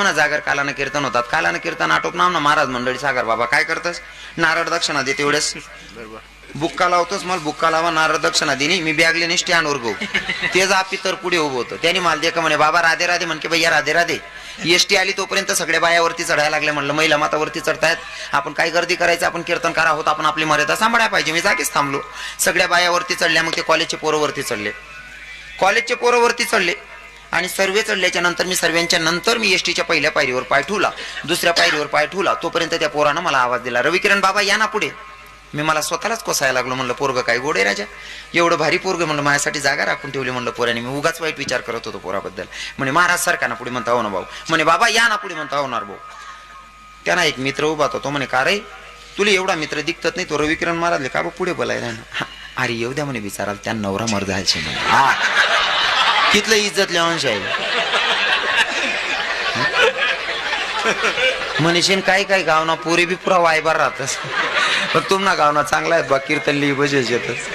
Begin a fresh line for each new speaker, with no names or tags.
ना जागर कालानं कीर्तन होतात. कालानं कीर्तन आटोप नाम ना महाराज मंडळी सागर बाबा काय करतस, नारळ दक्षिणा देते एवढेच बुक्का लावतोस. मला बुक्का लावा नारळ दक्षिणा दिनी मी बॅगले स्टँडवर गो ते जा पितर पुढे उभं होतं. त्याने मला दे का म्हणे बाबा राधे राधे म्हणके भैया राधे राधे. एसटी आली तोपर्यंत सगळ्या बायावरती चढायला लागले. म्हणलं महिला मातावरती चढतायत, आपण काय गर्दी करायचं, आपण कीर्तन करा होत, आपण आपली मर्यादा सांभाळायला पाहिजे. मी जागेच थांबलो. सगळ्या बायावरती चढल्या. मग ते कॉलेजचे पोरवरती चढले. कॉलेजचे पोरवरती चढले आणि सर्वे चढल्याच्या नंतर मी सर्वांच्या नंतर मी एसटीच्या पहिल्या पायरीवर पाय ठेवला, दुसऱ्या पायरीवर पाय ठेवला. तोपर्यंत त्या पोरानं मला आवाज दिला, रविकिरण बाबा या ना पुढे. मी मला स्वतःलाच कोसायला लागलो. म्हणलं पोरग काय गोडे राजा, एवढं भारी पोरग. म्हणलं माझ्यासाठी जागा राखून ठेवली. म्हणलं पोराने, मी उगाच वाईट विचार करत होतो पोराबद्दल. म्हणे महाराज सारखा ना पुढे. म्हणता हो ना भाऊ. म्हणे बाबा या ना पुढे. म्हणता होणार भाऊ. त्यांना एक मित्र उभा होता. तो म्हणे का रे तुला एवढा मित्र दिसत नाही, तो रविकिरण महाराजले का बा पुढे बोलायला ना. अरे येऊ द्या म्हणे विचारायला, त्या नवरा मर्द आहे म्हणे. हा तिथलं इज्जत लिहांश आहे म्हणेशीन. काय काय गावना पोरी बी पुरा वायबार राहतस, पण तुमना गावना चांगला आहे बा कीर्तन लिही बजेच येतच.